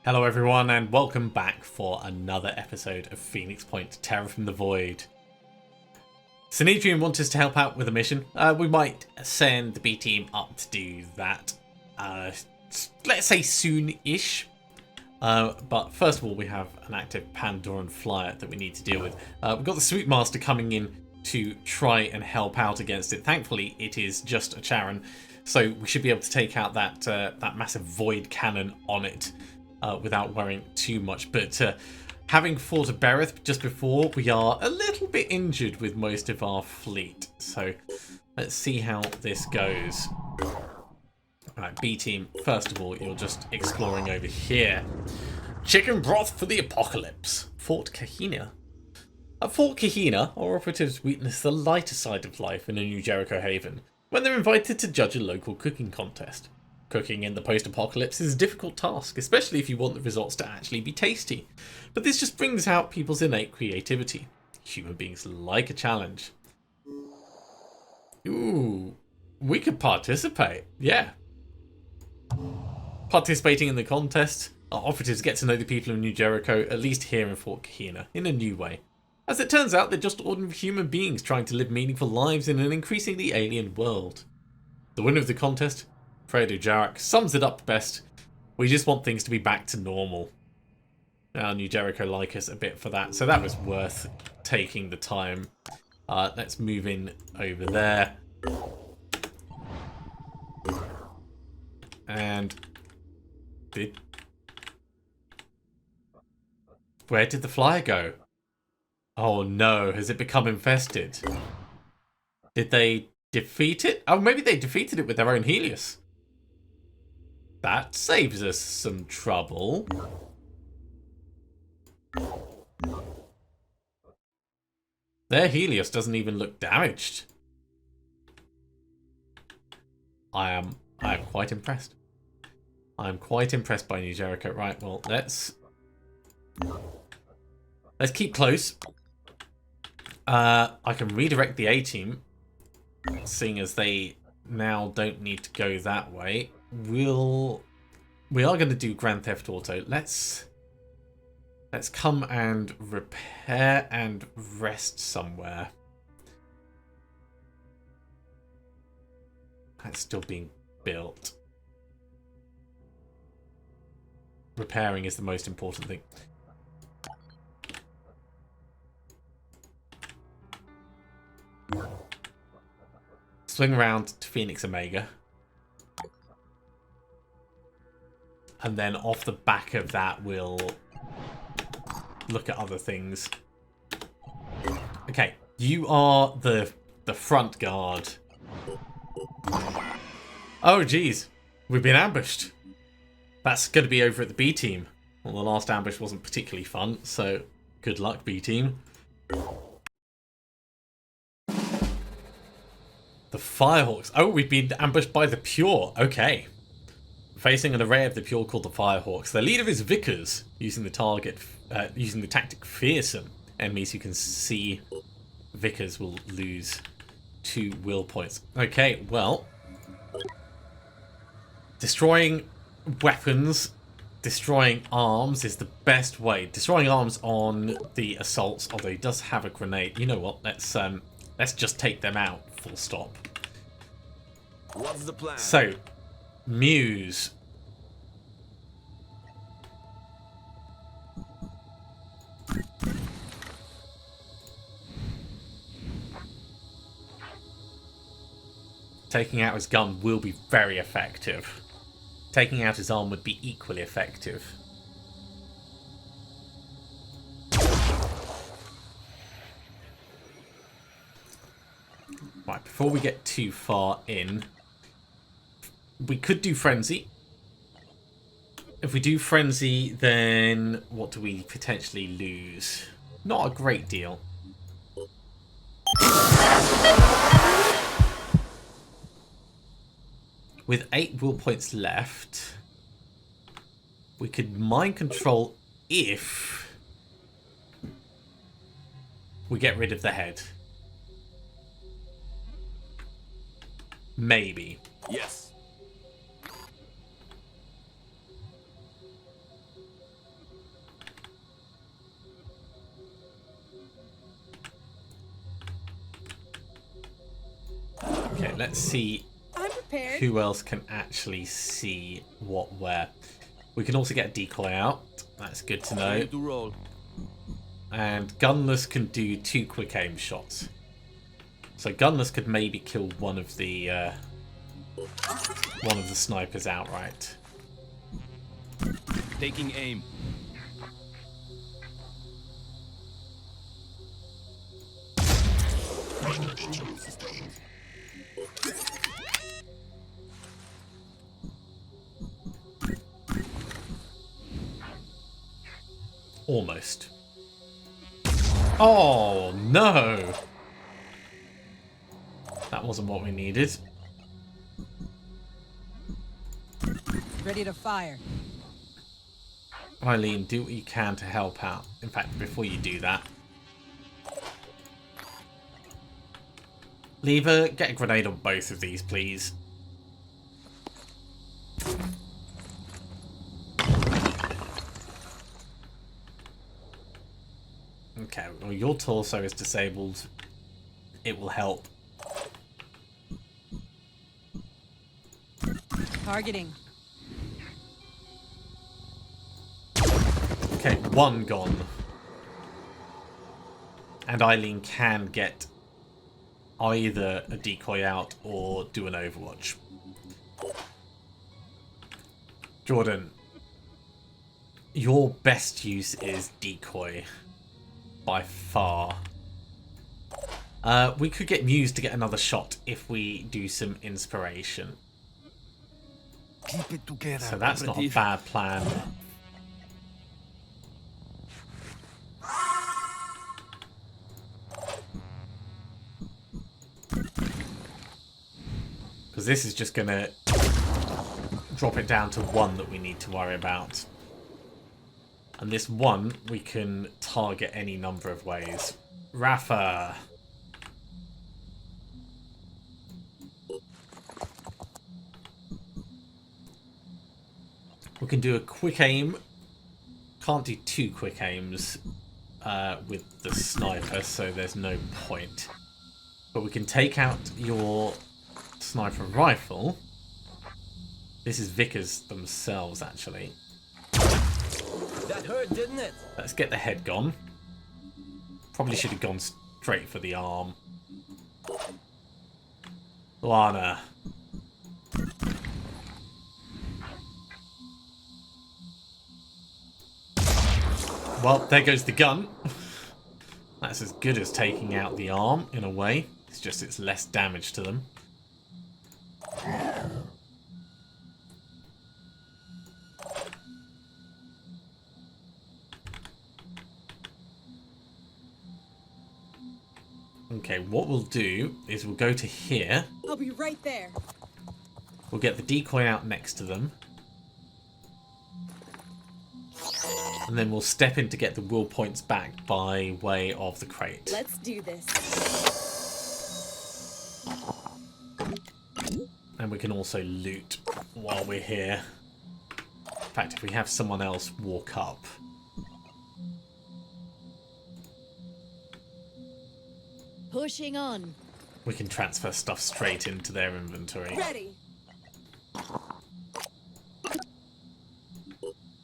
Hello everyone and welcome back for another episode of Phoenix Point Terror from the Void. Synedrian wants us to help out with a mission. We might send the B team up to do that, let's say soon-ish. But first of all, we have an active Pandoran flyer that we need to deal with. We've got the Sweet Master coming in to try and help out against it. Thankfully, it is just a Charon, so we should be able to take out that massive void cannon on it. Without worrying too much, but having fought a Bereth just before, we are a little bit injured with most of our fleet. So let's see how this goes. Alright, B team, first of all, you're just exploring over here. Chicken broth for the apocalypse. Fort Kahina. At Fort Kahina, our operatives witness the lighter side of life in a New Jericho haven when they're invited to judge a local cooking contest. Cooking in the post-apocalypse is a difficult task, especially if you want the results to actually be tasty. But this just brings out people's innate creativity. Human beings like a challenge. Ooh, we could participate. Yeah. Participating in the contest, our operatives get to know the people of New Jericho, at least here in Fort Kahina, in a new way. As it turns out, they're just ordinary human beings trying to live meaningful lives in an increasingly alien world. The winner of the contest, Fredo Jarek, sums it up best. We just want things to be back to normal. Now, New Jericho like us a bit for that, so that was worth taking the time. Let's move in over there. And where did the flyer go? Oh no, has it become infested? Did they defeat it? Oh, maybe they defeated it with their own Helios. That saves us some trouble. Their Helios doesn't even look damaged. I am quite impressed. I'm quite impressed by New Jericho. Right, well, let's keep close. I can redirect the A-team, seeing as they now don't need to go that way. We are going to do Grand Theft Auto. Let's come and repair and rest somewhere. That's still being built. Repairing is the most important thing. Swing around to Phoenix Omega. And then off the back of that, we'll look at other things. Okay, you are the front guard. Oh, geez. We've been ambushed. That's going to be over at the B team. Well, the last ambush wasn't particularly fun, so good luck, B team. The Firehawks. Oh, we've been ambushed by the Pure. Okay. Facing an array of the Pure called the Firehawks. Their leader is Vickers, using the tactic Fearsome. Enemies who can see Vickers will lose 2 will points. Okay, well, destroying weapons, destroying arms is the best way. Destroying arms on the assaults, although he does have a grenade. You know what? Let's just take them out. Full stop. What's the plan? So, Muse. Taking out his gun will be very effective. Taking out his arm would be equally effective. Right, before we get too far in, we could do Frenzy. If we do Frenzy, then what do we potentially lose? Not a great deal. With 8 will points left, we could mind control if we get rid of the head. Maybe. Yes. Okay, let's see I'm prepared. who else can actually see what where. We can also get a decoy out. That's good to know. Ready to roll. And Gunless can do 2 quick aim shots. So Gunless could maybe kill one of the snipers outright. Taking aim. Almost. Oh no! That wasn't what we needed. Ready to fire. Eileen, do what you can to help out. In fact, before you do that, Lever, get a grenade on both of these, please. Okay, well, your torso is disabled. It will help. Targeting. Okay, 1 gone. And Eileen can get either a decoy out or do an overwatch. Jordan, your best use is decoy. By far. We could get Muse to get another shot if we do some inspiration. Keep it together. So that's not a bad plan. Because this is just going to drop it down to 1 that we need to worry about. And this 1 we can target any number of ways. Rafa. We can do a quick aim. Can't do 2 quick aims with the sniper, so there's no point. But we can take out your sniper rifle. This is Vickers themselves, actually. That hurt, didn't it? Let's get the head gone. Probably should have gone straight for the arm. Lana. Well, there goes the gun. That's as good as taking out the arm, in a way. It's just it's less damage to them. Okay, what we'll do is we'll go to here. I'll be right there. We'll get the decoy out next to them. And then we'll step in to get the will points back by way of the crate. Let's do this. And we can also loot while we're here. In fact, if we have someone else walk up. Pushing on. We can transfer stuff straight into their inventory. Ready.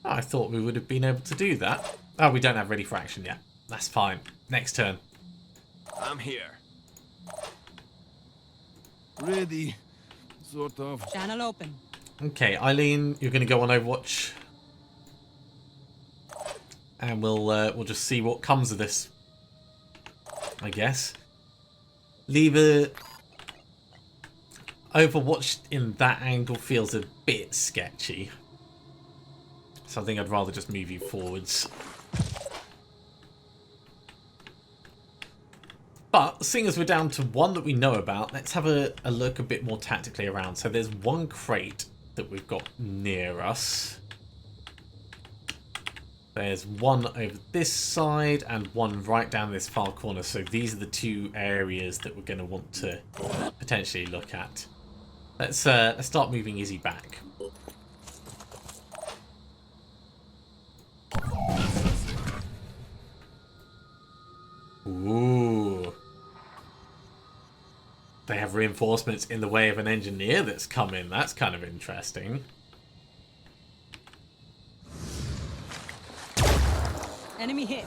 I thought we would have been able to do that. Oh, we don't have ready for action yet. That's fine. Next turn. I'm here. Ready, sort of. Channel open. Okay, Eileen, you're going to go on Overwatch. And we'll just see what comes of this. I guess. Lever. Overwatch in that angle feels a bit sketchy. So I think I'd rather just move you forwards. But seeing as we're down to 1 that we know about, let's have a look a bit more tactically around. So there's 1 crate that we've got near us. There's 1 over this side and 1 right down this far corner. So these are the 2 areas that we're going to want to potentially look at. Let's start moving Izzy back. Ooh. they have reinforcements in the way of an engineer that's come in. That's kind of interesting. Enemy hit.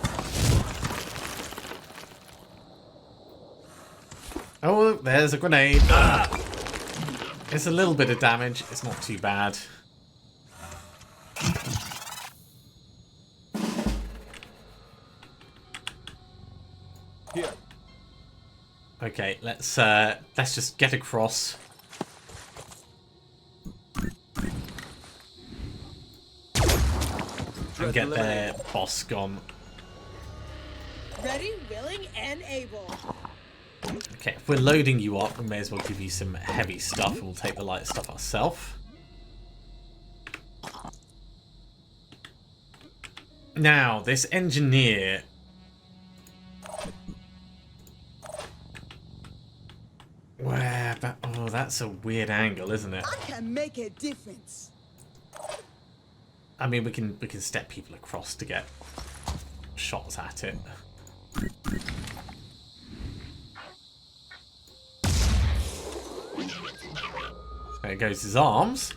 Oh, there's a grenade. It's a little bit of damage. It's not too bad. Here. Okay, let's just get across. And get their boss gone. Ready, willing, and able. Okay, if we're loading you up, we may as well give you some heavy stuff, and we'll take the light stuff ourselves. Now, this engineer... Where? Oh, that's a weird angle, isn't it? I can make a difference. I mean, we can step people across to get shots at it. There goes his arms.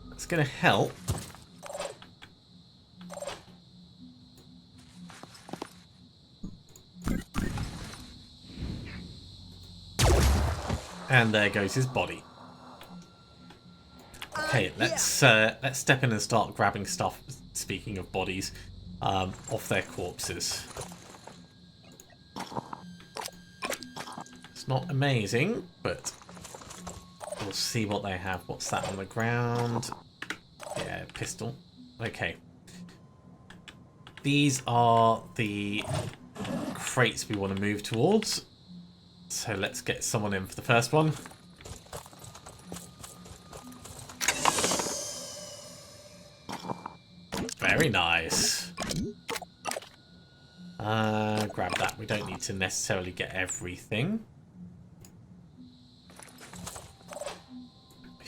That's going to help. And there goes his body. Okay, let's step in and start grabbing stuff. Speaking of bodies, off their corpses. It's not amazing, but we'll see what they have. What's that on the ground? Yeah, pistol. Okay. These are the crates we want to move towards. So let's get someone in for the first one. Very nice. Grab that. We don't need to necessarily get everything.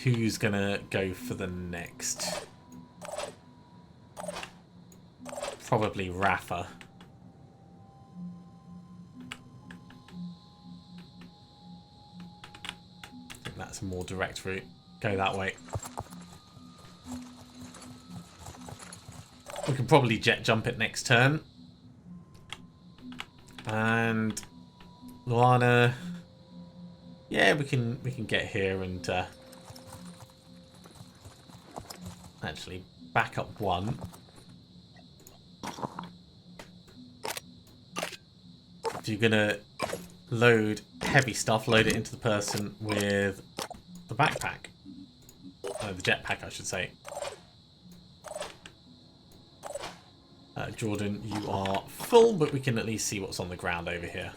Who's gonna go for the next? Probably Rafa. I think that's a more direct route. Go that way. We can probably jet jump it next turn. And Luana, yeah, we can get here and actually back up one. If you're gonna load heavy stuff, load it into the person with the backpack. The jetpack, I should say. Jordan, you are full, but we can at least see what's on the ground over here.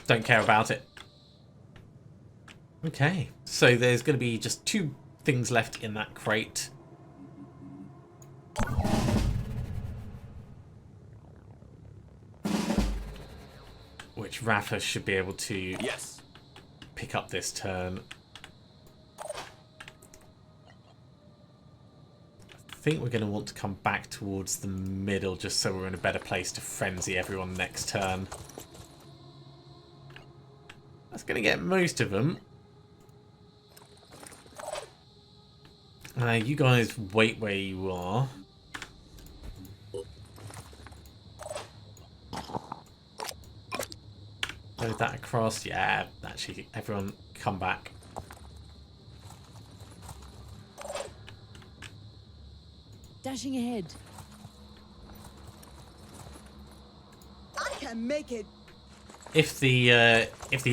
Don't care about it. Okay, so there's going to be just 2 things left in that crate. Which Rafa should be able to pick up this turn. I think we're going to want to come back towards the middle just so we're in a better place to frenzy everyone next turn. That's going to get most of them. You guys wait where you are. Load that across. Yeah, actually, everyone come back. Dashing ahead. I can make it. If the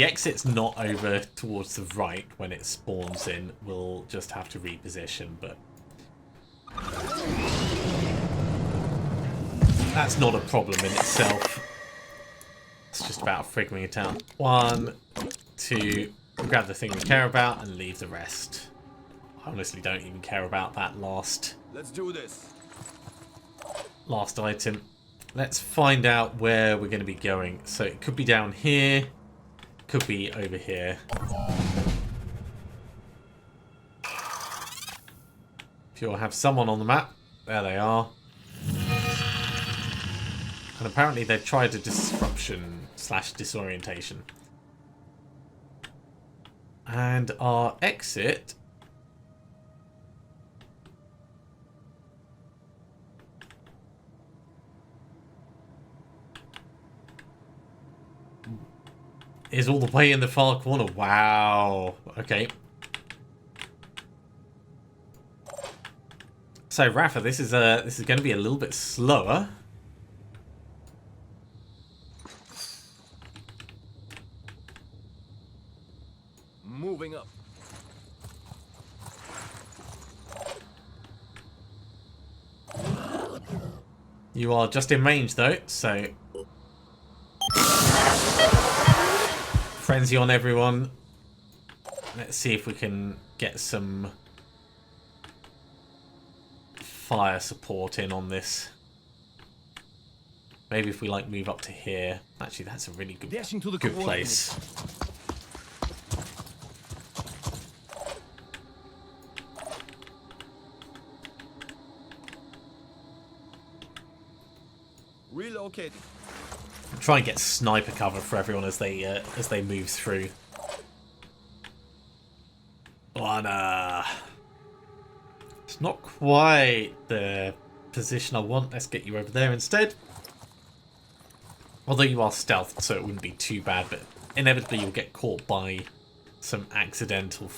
exit's not over towards the right when it spawns in, we'll just have to reposition, but that's not a problem in itself. It's just about figuring it out. 1, 2, grab the thing we care about and leave the rest. I honestly don't even care about that last Let's do this. last item. Let's find out where we're going to be going. So it could be down here, could be over here. If you'll have someone on the map, there they are. And apparently they've tried a disruption / disorientation. And our exit... is all the way in the far corner. Wow. Okay. So Rafa, this is going to be a little bit slower. Moving up. You are just in range though, so frenzy on everyone. Let's see if we can get some fire support in on this. Maybe if we like move up to here. Actually, that's a really good place. Relocating. Try and get sniper cover for everyone as they move through. Oh, no. It's not quite the position I want. Let's get you over there instead. Although you are stealthed, so it wouldn't be too bad, but inevitably you'll get caught by some accidental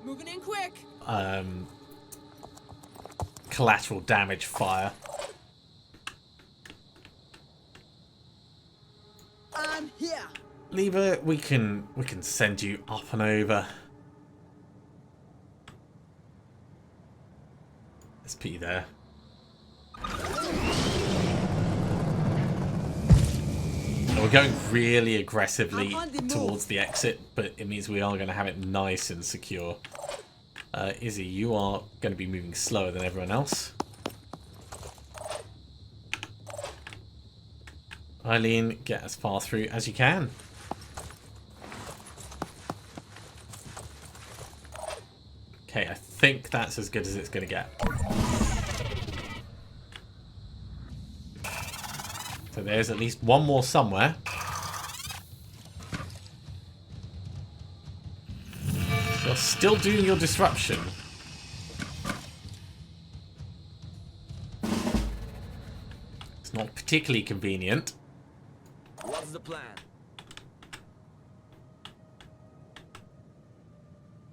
Moving in quick. Collateral damage fire. I'm here. Lever, we can send you up and over. Let's put you there. We're going really aggressively towards the exit, but it means we are going to have it nice and secure. Izzy, you are going to be moving slower than everyone else. Eileen, get as far through as you can. Okay, I think that's as good as it's going to get. So there's at least one more somewhere. You're still doing your disruption. It's not particularly convenient. What's the plan?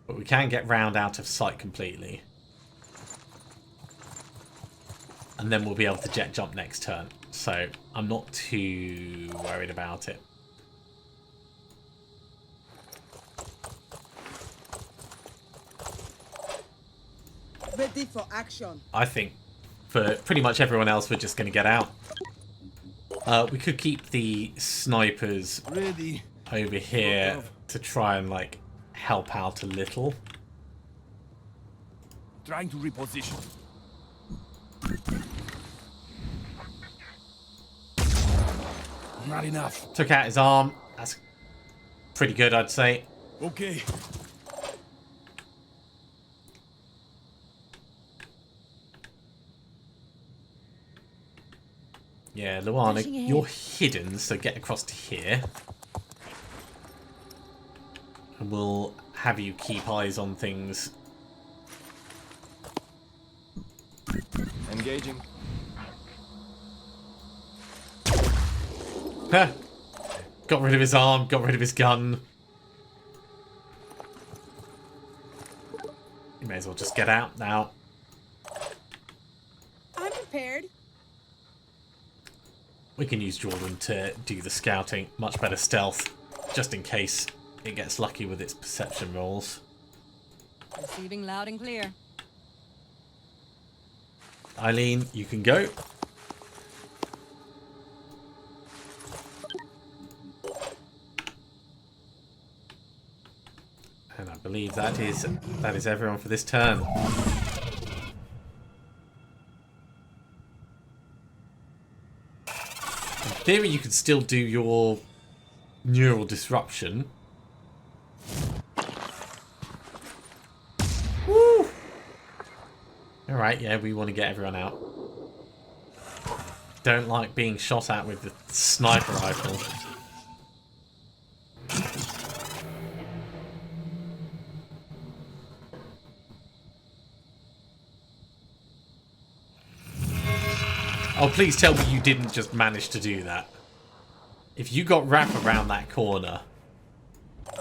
But we can get round out of sight completely. And then we'll be able to jet jump next turn. So I'm not too worried about it. Ready for action. I think for pretty much everyone else, we're just going to get out. We could keep the snipers Ready. over here to try and like help out a little. Trying to reposition. Not enough. Took out his arm. That's pretty good, I'd say. Okay. Yeah, Luana, Dashing ahead. you're hidden, so get across to here. And we'll have you keep eyes on things. Engaging. Huh. Got rid of his arm, got rid of his gun. You may as well just get out now. I'm prepared. We can use Jordan to do the scouting. Much better stealth, just in case it gets lucky with its perception rolls. Receiving loud and clear. Eileen, you can go. And I believe that is everyone for this turn. In theory, you could still do your neural disruption. Woo! Alright, yeah, we want to get everyone out. Don't like being shot at with the sniper rifle. Oh, please tell me you didn't just manage to do that. If you got Raph around that corner,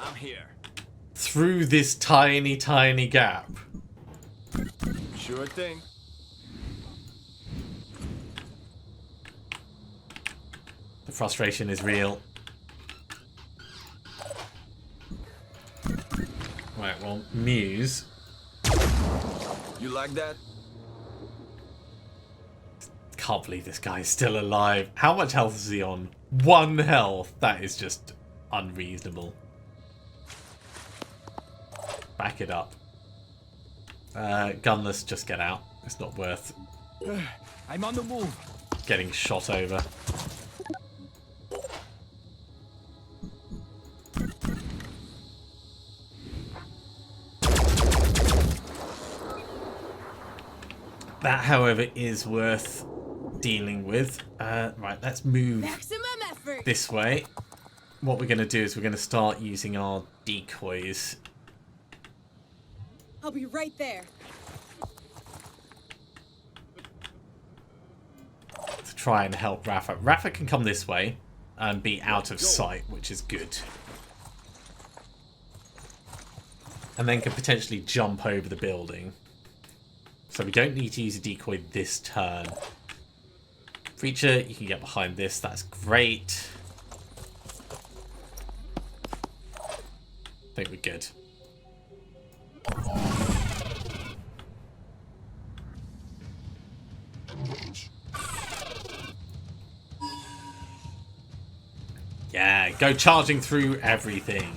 I'm here. through this tiny, tiny gap. Sure thing. The frustration is real. Right, well, Muse. You like that? Can't believe this guy is still alive. How much health is he on? 1 health. That is just unreasonable. Back it up. Gunless, just get out. It's not worth I'm on the move. getting shot over. That, however, is worth dealing with. Right, let's move Maximum effort. this way. What we're going to do is we're going to start using our decoys. I'll be right there. To try and help Rafa. Rafa can come this way and be out of sight, which is good. And then can potentially jump over the building. So we don't need to use a decoy this turn. Preacher, you can get behind this. That's great. I think we're good. Yeah, go charging through everything.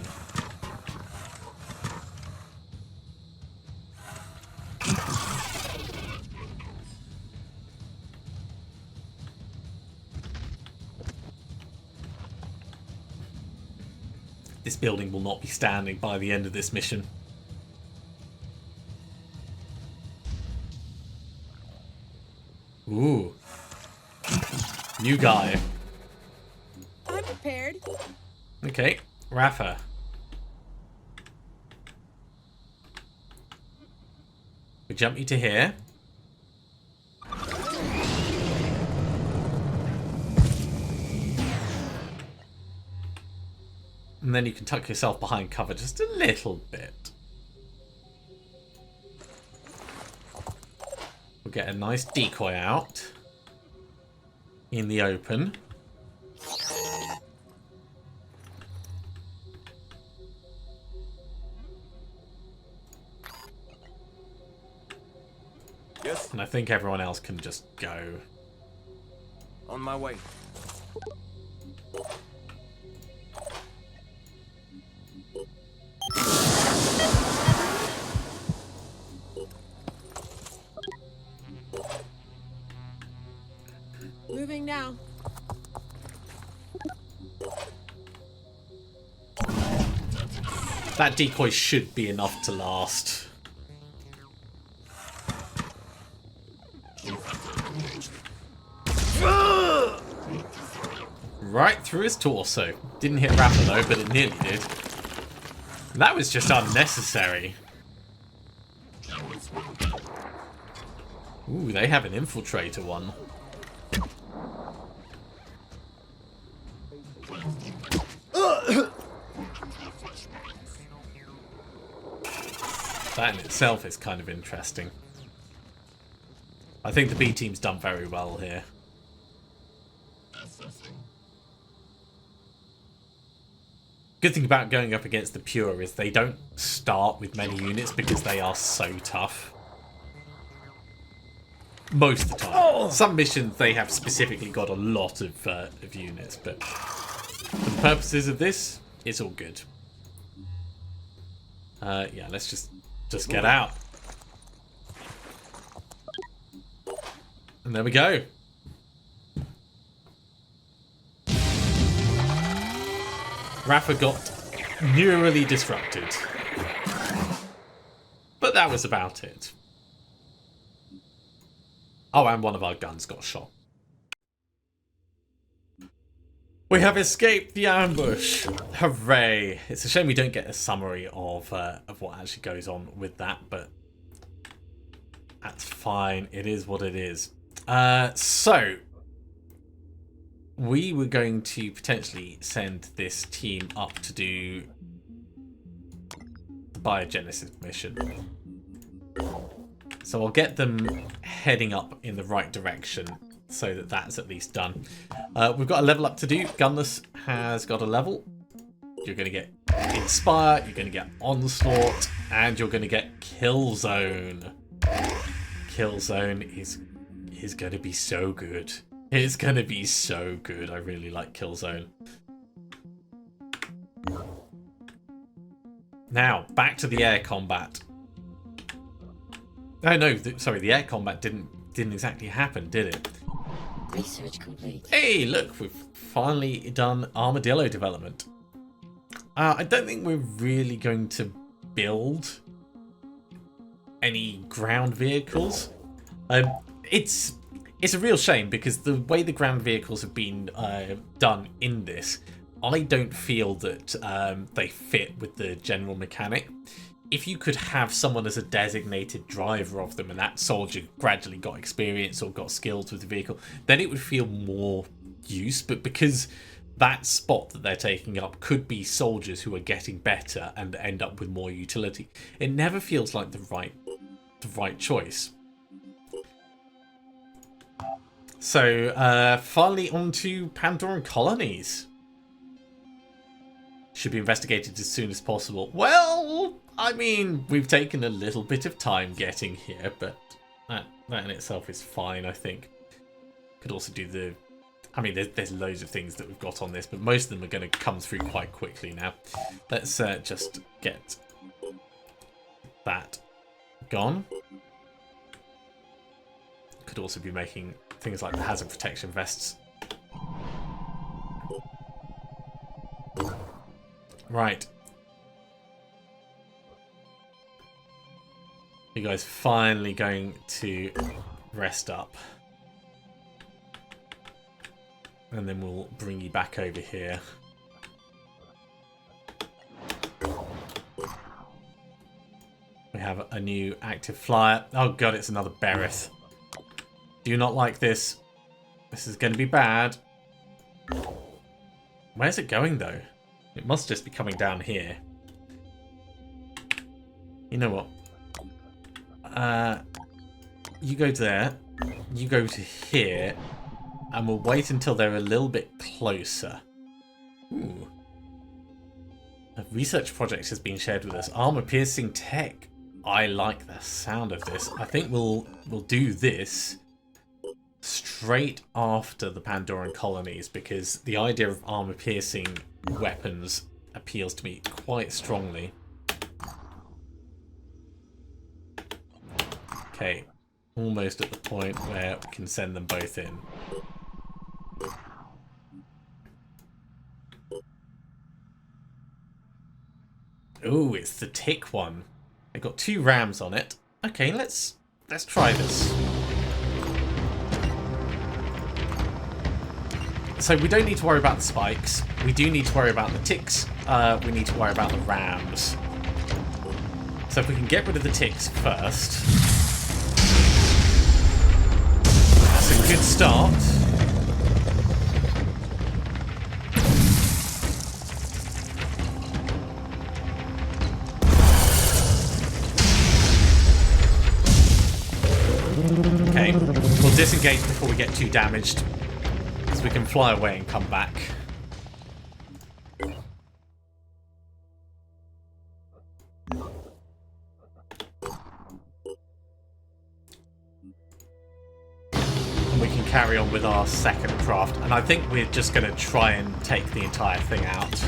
This building will not be standing by the end of this mission. Ooh. New guy. I'm prepared. Okay, Rafa. We jump you to here. And then you can tuck yourself behind cover just a little bit. We'll get a nice decoy out in the open. Yes, And I think everyone else can just go. on my way. Moving now. That decoy should be enough to last. Right through his torso. Didn't hit Rafa though, but it nearly did. That was just unnecessary. Ooh, they have an infiltrator one. That in itself is kind of interesting. I think the B team's done very well here. Good thing about going up against the Pure is they don't start with many units because they are so tough. Most of the time. Some missions they have specifically got a lot of units, but for the purposes of this, it's all good. Yeah, let's just get out. And there we go. Rafa got neurally disrupted. But that was about it. Oh, and one of our guns got shot. We have escaped the ambush. Hooray. It's a shame we don't get a summary of what actually goes on with that, but that's fine. It is what it is. So, we were going to potentially send this team up to do the biogenesis mission. So I'll get them heading up in the right direction so that that's at least done. We've got a level up to do. Gunless has got a level. You're going to get Inspire, you're going to get Onslaught, and you're going to get Kill Zone. Kill Zone is going to be so good. It's going to be so good. I really like Kill Zone. Now, back to the air combat. Oh no, sorry, the air combat didn't exactly happen, did it? Research complete. Hey, look, we've finally done armadillo development. I don't think we're really going to build any ground vehicles. It's a real shame because the way the ground vehicles have been done in this, I don't feel that they fit with the general mechanic. If you could have someone as a designated driver of them and that soldier gradually got experience or got skills with the vehicle, then it would feel more use. But because that spot that they're taking up could be soldiers who are getting better and end up with more utility, it never feels like the right choice. So finally on to Pandoran colonies. Should be investigated as soon as possible. Well, I mean, we've taken a little bit of time getting here, but that in itself is fine, I think. Could also do the... I mean, there's loads of things that we've got on this, but most of them are going to come through quite quickly now. Let's just get that gone. Could also be making things like the hazard protection vests. Right. You guys finally going to rest up. And then we'll bring you back over here. We have a new active flyer. Oh god, it's another Bereth. Do you not like this? This is going to be bad. Where's it going though? It must just be coming down here. You know what? You go to there. You go to here. And we'll wait until they're a little bit closer. Ooh. A research project has been shared with us. Armor-piercing tech. I like the sound of this. I think we'll do this straight after the Pandoran colonies because the idea of armor-piercing weapons appeals to me quite strongly. Okay, almost at the point where we can send them both in. Ooh, it's the tick one. I've got 2 rams on it. Okay, let's try this. So we don't need to worry about the spikes. We do need to worry about the ticks. We need to worry about the rams. So if we can get rid of the ticks first. That's a good start. Okay, we'll disengage before we get too damaged, because we can fly away and come back. And we can carry on with our second craft, and I think we're just going to try and take the entire thing out.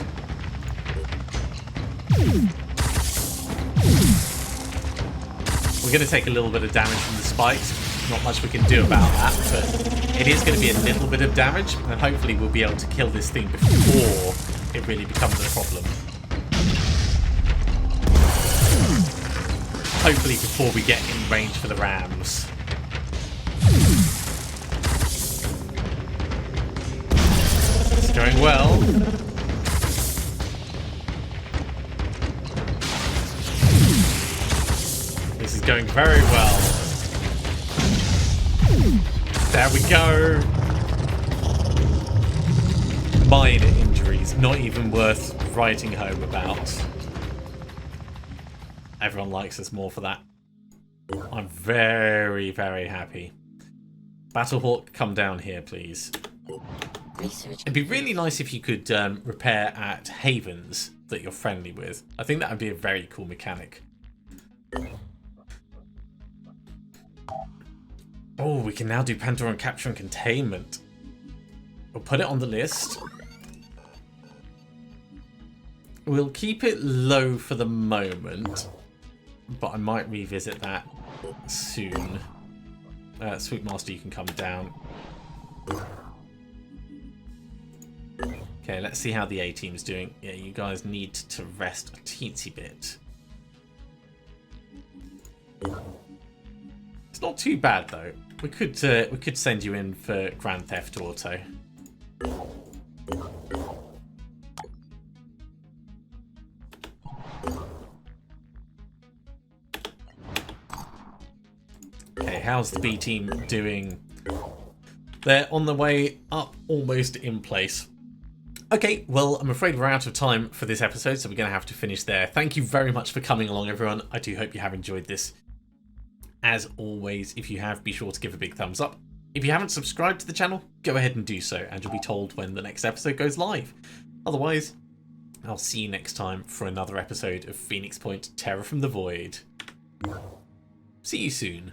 We're going to take a little bit of damage from the spikes. Not much we can do about that, but it is going to be a little bit of damage, and hopefully we'll be able to kill this thing before it really becomes a problem. Hopefully before we get in range for the rams. Let's go going well. This is going very well. There we go. Minor injuries, not even worth writing home about. Everyone likes us more for that. I'm very, very happy. Battlehawk, come down here, please. Research It'd be really nice if you could repair at havens that you're friendly with. I think that would be a very cool mechanic. Oh, we can now do Pandoran capture and containment. We'll put it on the list. We'll keep it low for the moment, but I might revisit that soon. Sweet Master, you can come down. Okay, let's see how the A-team's doing. Yeah, you guys need to rest a teensy bit. It's not too bad though. We could send you in for Grand Theft Auto. Okay, how's the B team doing? They're on the way up, almost in place. Okay, well, I'm afraid we're out of time for this episode, so we're going to have to finish there. Thank you very much for coming along, everyone. I do hope you have enjoyed this. As always, if you have, be sure to give a big thumbs up. If you haven't subscribed to the channel, go ahead and do so, and you'll be told when the next episode goes live. Otherwise, I'll see you next time for another episode of Phoenix Point Terror from the Void. See you soon.